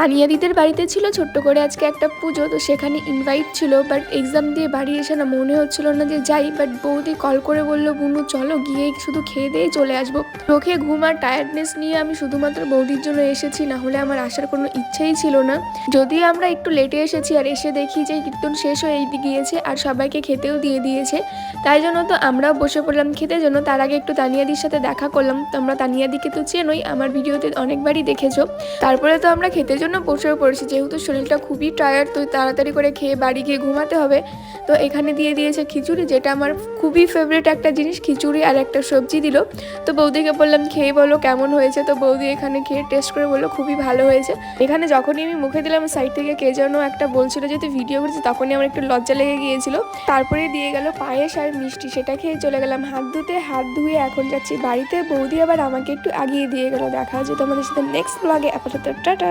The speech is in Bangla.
তানিয়াদিদের বাড়িতে ছিল ছোট্ট করে আজকে একটা পুজো, তো সেখানে ইনভাইট ছিল। বাট এক্সাম দিয়ে বাড়ি এসে না মনে হচ্ছিল না যে যাই, বাট বৌদি কল করে বললো বুনু চলো গিয়ে শুধু খেয়ে দিয়ে চলে আসবো। চোখে ঘুম আর টায়ার্ডনেস নিয়ে আমি শুধুমাত্র বৌদির জন্য এসেছি, না হলে আমার আসার কোনো ইচ্ছেই ছিল না। যদিও আমরা একটু লেটে এসেছি আর এসে দেখি যে কীর্তন শেষ হয়ে গিয়েছে আর সবাইকে খেতেও দিয়ে দিয়েছে, তাই জন্য তো আমরাও বসে পড়লাম খেতে জন্য। তার আগে একটু তানিয়াদির সাথে দেখা করলাম। তোমরা তানিয়াদিকে তো চেনোই, আমার ভিডিওতে অনেকবারই দেখেছো। তারপরে তো আমরা খেতে জন্য বসেও পড়েছি, যেহেতু শরীরটা খুবই টায়ার্ড, তো তাড়াতাড়ি করে খেয়ে বাড়ি গিয়ে ঘুমাতে হবে। তো এখানে দিয়ে দিয়েছে খিচুড়ি, যেটা আমার খুবই ফেভারিট একটা জিনিস, খিচুড়ি আর একটা সবজি দিল। তো বৌদিকে বললাম খেয়ে বলো কেমন হয়েছে, তো বৌদি এখানে খেয়ে টেস্ট করে বললো খুবই ভালো হয়েছে। এখানে যখনই আমি মুখে দিলাম সাইড থেকে কে যেন একটা বলছিল যে তুই ভিডিও করছিস, তখনই আমার একটু লজ্জা লেগে গিয়েছিল। তারপরে দিয়ে গেল পায়েস আর মিষ্টি, সেটা খেয়ে চলে গেলাম হাত ধুতে। হাত ধুয়ে এখন যাচ্ছি বাড়িতে। বৌদি আবার আমাকে একটু আগিয়ে দিয়ে গেল। দেখা হচ্ছে তোমাদের সাথে নেক্সট ব্লগে। আপাতত টাটা।